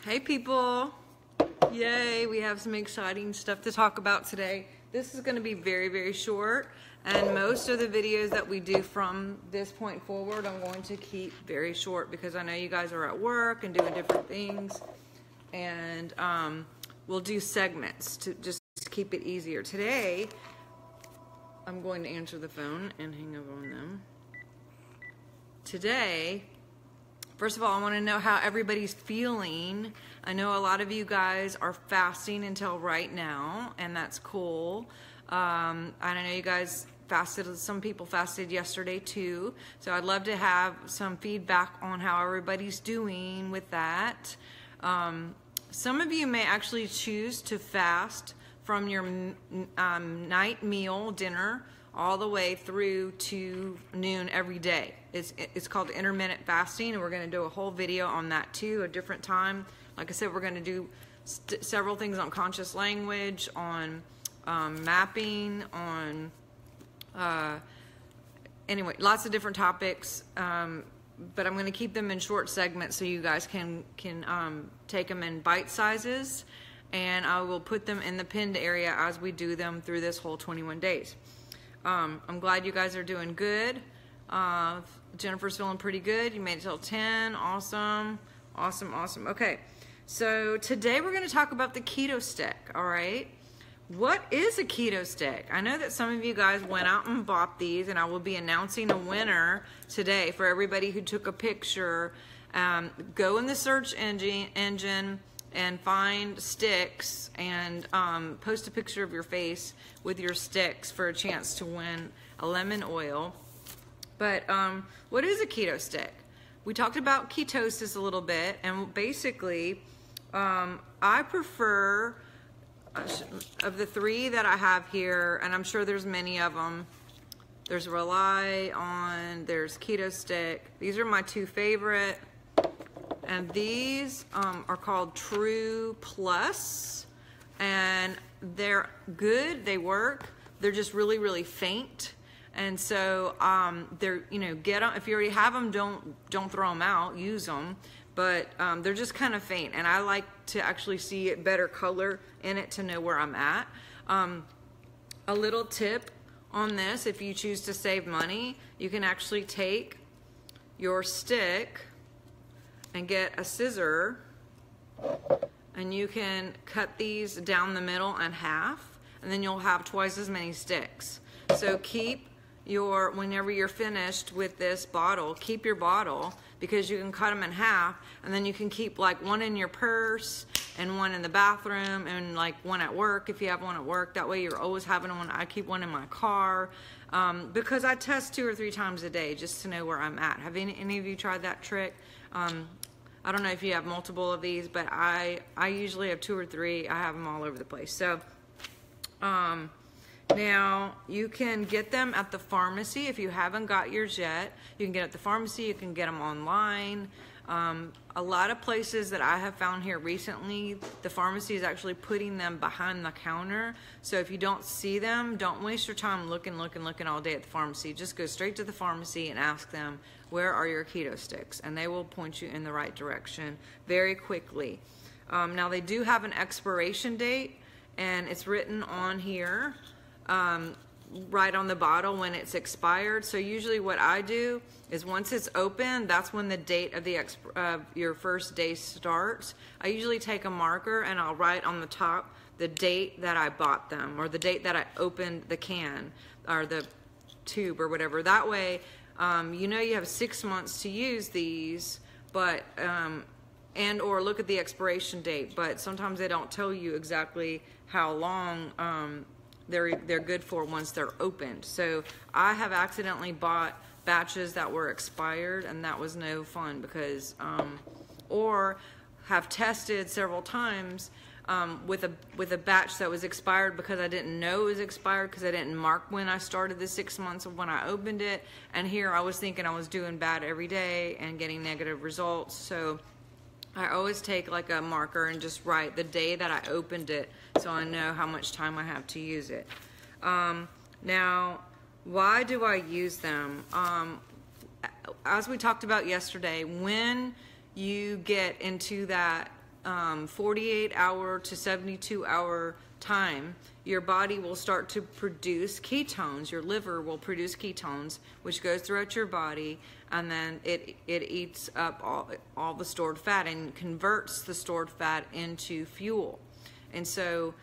Hey people, yay, we have some exciting stuff to talk about today. This is going to be very short, and most of the videos that we do from this point forward I'm going to keep very short because I know you guys are at work and doing different things, and we'll do segments to just keep it easier. Today I'm going to answer the phone and hang up on them. Today, first of all, I want to know how everybody's feeling. I know a lot of you guys are fasting until right now, and that's cool. I know you guys fasted, some people fasted yesterday too, so I'd love to have some feedback on how everybody's doing with that. Some of you may actually choose to fast from your night meal, dinner, all the way through to noon every day. It's called intermittent fasting, and we're going to do a whole video on that too, a different time. Like I said, we're going to do several things on conscious language, on mapping, on anyway, lots of different topics. But I'm going to keep them in short segments so you guys can take them in bite sizes, and I will put them in the pinned area as we do them through this whole 21 days. I'm glad you guys are doing good. Jennifer's feeling pretty good. You made it till 10. Awesome. Okay, so today we're going to talk about the Keto Stick, all right? What is a Keto Stick? I know that some of you guys went out and bought these, and I will be announcing a winner today for everybody who took a picture. Go in the search engine and find sticks and post a picture of your face with your sticks for a chance to win a lemon oil. But what is a keto stick? We talked about ketosis a little bit, and basically I prefer, of the three that I have here, and I'm sure there's many of them, there's Rely On, there's Keto Stick. These are my two favorite. And these are called True Plus, and they're good, they work, they're just really faint. And so they're, you know, get them, if you already have them, don't throw them out, use them. But they're just kind of faint, and I like to actually see it better color in it to know where I'm at. A little tip on this, if you choose to save money, you can actually take your stick and get a scissor, and you can cut these down the middle in half, and then you'll have twice as many sticks. So keep your, whenever you're finished with this bottle, keep your bottle, because you can cut them in half, and then you can keep like one in your purse and one in the bathroom and like one at work if you have one at work. That way you're always having one. I keep one in my car because I test 2 or 3 times a day just to know where I'm at. Have any of you tried that trick? I don't know if you have multiple of these, but I usually have 2 or 3. I have them all over the place. So now you can get them at the pharmacy if you haven't got yours yet. You can get at the pharmacy. You can get them online. A lot of places that I have found here recently, the pharmacy is actually putting them behind the counter. So if you don't see them, don't waste your time looking all day at the pharmacy. Just go straight to the pharmacy and ask them, where are your keto sticks? And they will point you in the right direction very quickly. Now they do have an expiration date, and it's written on here, right on the bottle when it's expired. So usually what I do is once it's open, that's when the date of the your first day starts. I usually take a marker and I'll write on the top the date that I bought them, or the date that I opened the can or the tube or whatever. That way you know you have 6 months to use these, but and or look at the expiration date, but sometimes they don't tell you exactly how long they're good for once they're opened. So I have accidentally bought batches that were expired, and that was no fun because or have tested several times with a batch that was expired because I didn't know it was expired because I didn't mark when I started the 6 months of when I opened it. And here I was thinking I was doing bad every day and getting negative results. So I always take like a marker and just write the day that I opened it so I know how much time I have to use it. Now, why do I use them? As we talked about yesterday, when you get into that 48-hour to 72-hour time, your body will start to produce ketones. Your liver will produce ketones, which goes throughout your body, and then it eats up all the stored fat and converts the stored fat into fuel. And so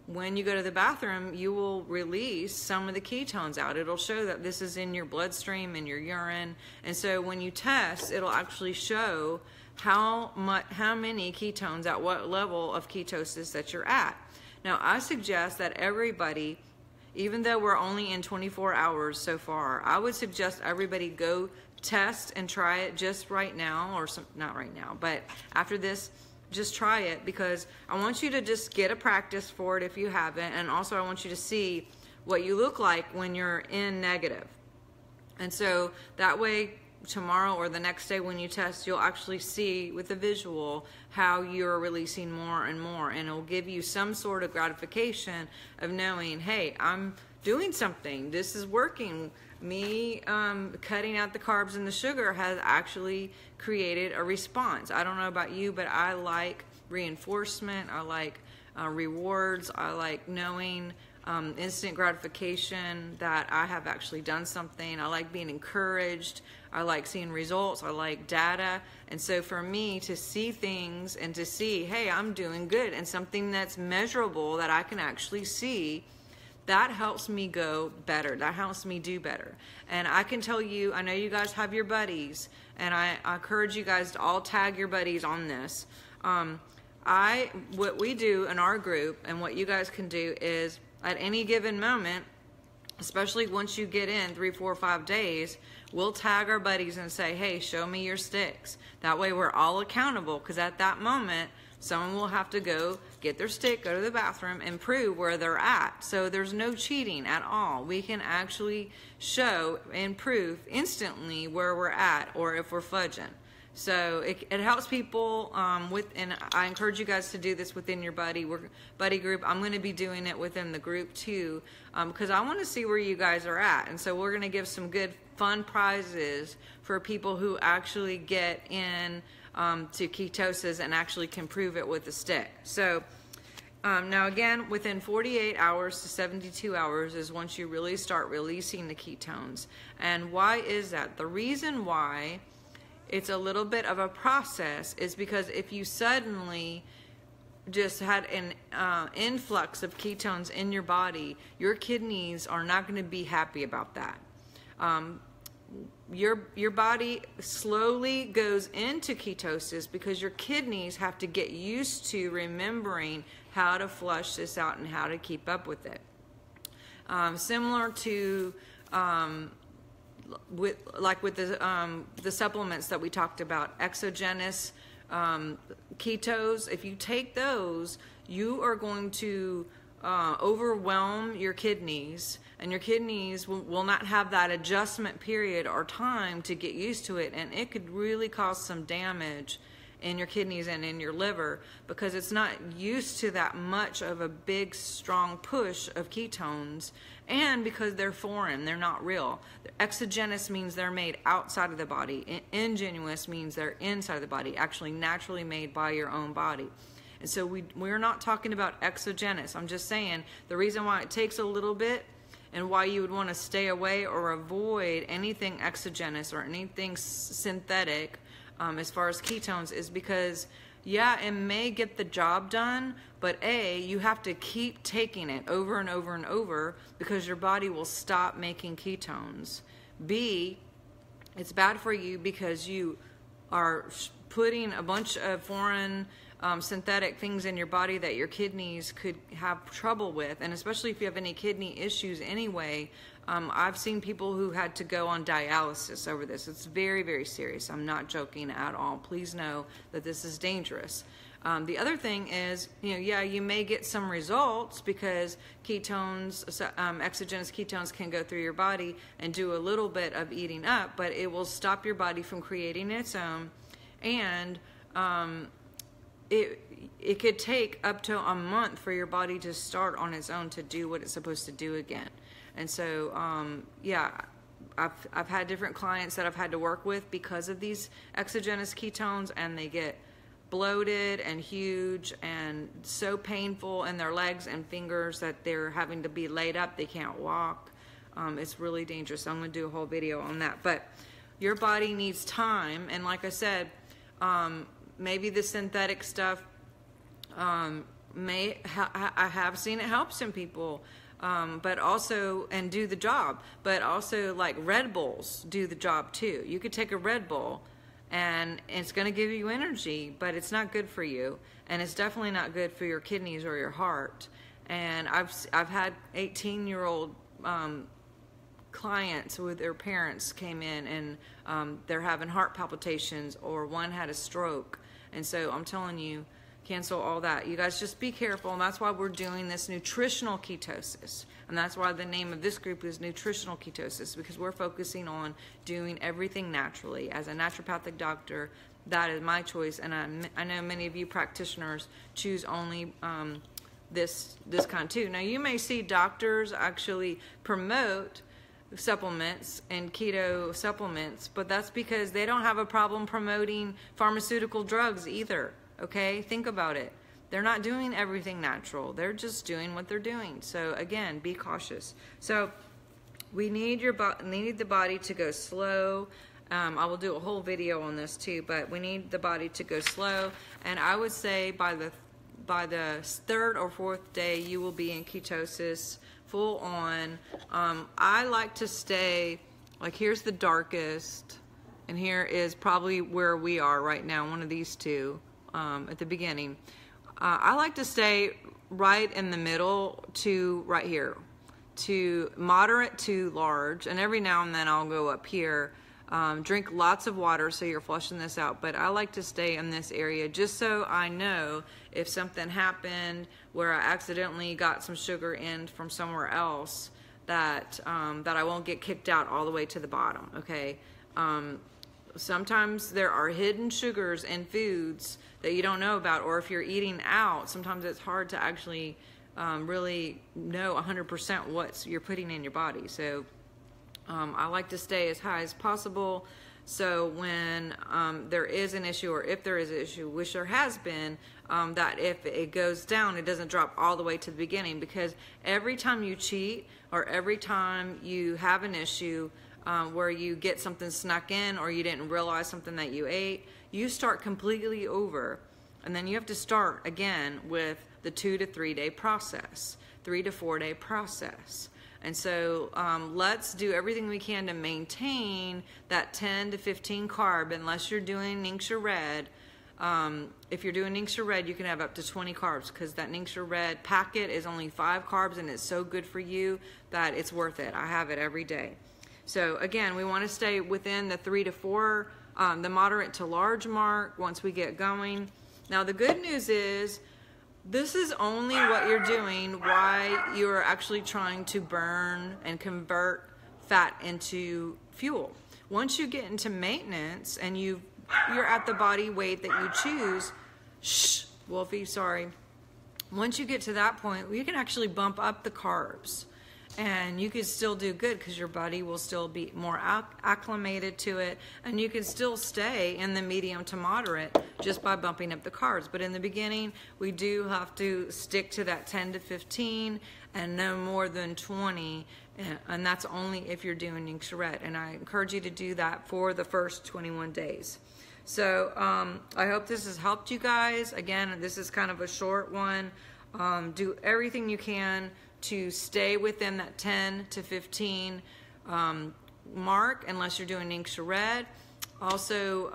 when you go to the bathroom, you will release some of the ketones out. It'll show that this is in your bloodstream, in your urine. And so when you test, it'll actually show how many ketones, at what level of ketosis that you're at. Now, I suggest that everybody, even though we're only in 24 hours so far, I would suggest everybody go test and try it just right now, or not right now, but after this, just try it, because I want you to just get a practice for it if you haven't, and also I want you to see what you look like when you're in negative. And so that way, tomorrow or the next day when you test, you'll actually see with a visual how you're releasing more and more, and it'll give you some sort of gratification of knowing, hey, I'm doing something, this is working. Me cutting out the carbs and the sugar has actually created a response. I don't know about you, but I like reinforcement, I like rewards, I like knowing instant gratification that I have actually done something. I like being encouraged. I like seeing results. I like data. And so for me to see things and to see, hey, I'm doing good, and something that's measurable that I can actually see, that helps me go better. That helps me do better. And I can tell you, I know you guys have your buddies, and I encourage you guys to all tag your buddies on this. What we do in our group, and what you guys can do, is at any given moment, especially once you get in 3, 4, 5 days, we'll tag our buddies and say, hey, show me your sticks. That way we're all accountable, because at that moment, someone will have to go get their stick, go to the bathroom, and prove where they're at. So there's no cheating at all. We can actually show and prove instantly where we're at, or if we're fudging. So it helps people and I encourage you guys to do this within your buddy group. I'm going to be doing it within the group too, because I want to see where you guys are at. And so we're going to give some good fun prizes for people who actually get in to ketosis and actually can prove it with a stick. So now again, within 48 hours to 72 hours is once you really start releasing the ketones. And why is that? The reason why it's a little bit of a process is because if you suddenly just had an influx of ketones in your body, your kidneys are not going to be happy about that. Your body slowly goes into ketosis because your kidneys have to get used to remembering how to flush this out and how to keep up with it. Similar to with the supplements that we talked about, exogenous ketos, if you take those, you are going to overwhelm your kidneys, and your kidneys will not have that adjustment period or time to get used to it, and it could really cause some damage in your kidneys and in your liver, because it's not used to that much of a big strong push of ketones, and because they're foreign, they're not real. Exogenous means they're made outside of the body. Ingenuous means they're inside of the body, actually naturally made by your own body. And so we're not talking about exogenous. I'm just saying the reason why it takes a little bit and why you would want to stay away or avoid anything exogenous or anything synthetic as far as ketones is because, yeah, it may get the job done, but A, you have to keep taking it over and over and over because your body will stop making ketones. B, it's bad for you because you are putting a bunch of foreign synthetic things in your body that your kidneys could have trouble with, and especially if you have any kidney issues anyway. I've seen people who had to go on dialysis over this. It's very, very serious. I'm not joking at all. Please know that this is dangerous. The other thing is, yeah, you may get some results because ketones, exogenous ketones can go through your body and do a little bit of eating up, but it will stop your body from creating its own, and it could take up to a month for your body to start on its own to do what it's supposed to do again. And so, yeah, I've had different clients that I've had to work with because of these exogenous ketones, and they get bloated and huge and so painful in their legs and fingers that they're having to be laid up. They can't walk. It's really dangerous. I'm going to do a whole video on that. But your body needs time. And like I said, maybe the synthetic stuff, I have seen it help some people. But also, and do the job, but also like Red Bulls do the job too. You could take a Red Bull and it's going to give you energy, but it's not good for you. And it's definitely not good for your kidneys or your heart. And I've had 18-year-old, clients with their parents came in and, they're having heart palpitations, or one had a stroke. And so I'm telling you, cancel all that. You guys just be careful, and that's why we're doing this nutritional ketosis. And that's why the name of this group is nutritional ketosis, because we're focusing on doing everything naturally. As a naturopathic doctor, that is my choice, and I know many of you practitioners choose only this kind too. Now, you may see doctors actually promote supplements and keto supplements, but that's because they don't have a problem promoting pharmaceutical drugs either. Okay, think about it. They're not doing everything natural. They're just doing what they're doing. So again, be cautious. So we need the body to go slow. I will do a whole video on this too, but we need the body to go slow. And I would say by the third or fourth day, you will be in ketosis full on. I like to stay, like, here's the darkest, and here is probably where we are right now, one of these two. At the beginning, I like to stay right in the middle to right here, to moderate to large, and every now and then I'll go up here. Drink lots of water so you're flushing this out, but I like to stay in this area just so I know if something happened where I accidentally got some sugar in from somewhere else, that that I won't get kicked out all the way to the bottom. Okay. Sometimes there are hidden sugars in foods that you don't know about, or if you're eating out, sometimes it's hard to actually really know 100% what you're putting in your body. So I like to stay as high as possible, so when there is an issue, or if there is an issue, which there has been, that if it goes down, it doesn't drop all the way to the beginning, because every time you cheat, or every time you have an issue, where you get something snuck in, or you didn't realize something that you ate, you start completely over. And then you have to start again with the 2 to 3 day process, 3 to 4 day process. And so let's do everything we can to maintain that 10 to 15 carb, unless you're doing Ningxia Red. If you're doing Ningxia Red, you can have up to 20 carbs, because that Ningxia Red packet is only 5 carbs, and it's so good for you that it's worth it. I have it every day. So again, we want to stay within the 3 to 4, the moderate to large mark once we get going. Now the good news is, this is only what you're doing while you're actually trying to burn and convert fat into fuel. Once you get into maintenance and you're at the body weight that you choose, shh, Wolfie, sorry. Once you get to that point, you can actually bump up the carbs. And you can still do good, because your body will still be more acclimated to it, and you can still stay in the medium to moderate just by bumping up the carbs. But in the beginning, we do have to stick to that 10 to 15 and no more than 20, and that's only if you're doing Ningxia Red. And I encourage you to do that for the first 21 days. So I hope this has helped you guys. Again, this is kind of a short one. Do everything you can to stay within that 10 to 15 mark, unless you're doing Ningxia Red. Also,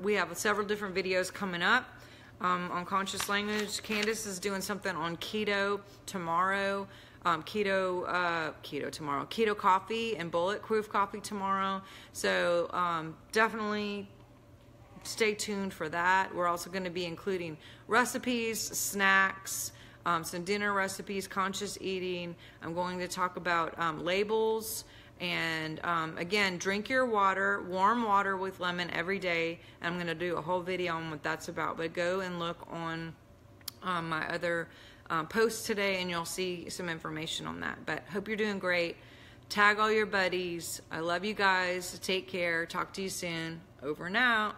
we have several different videos coming up on conscious language. Candace is doing something on keto tomorrow. Keto coffee and bulletproof coffee tomorrow. So definitely stay tuned for that. We're also going to be including recipes, snacks, some dinner recipes, conscious eating. I'm going to talk about labels, and again, drink your water, warm water with lemon every day. I'm going to do a whole video on what that's about, but go and look on my other posts today, and you'll see some information on that. But hope you're doing great. Tag all your buddies. I love you guys. Take care. Talk to you soon. Over and out.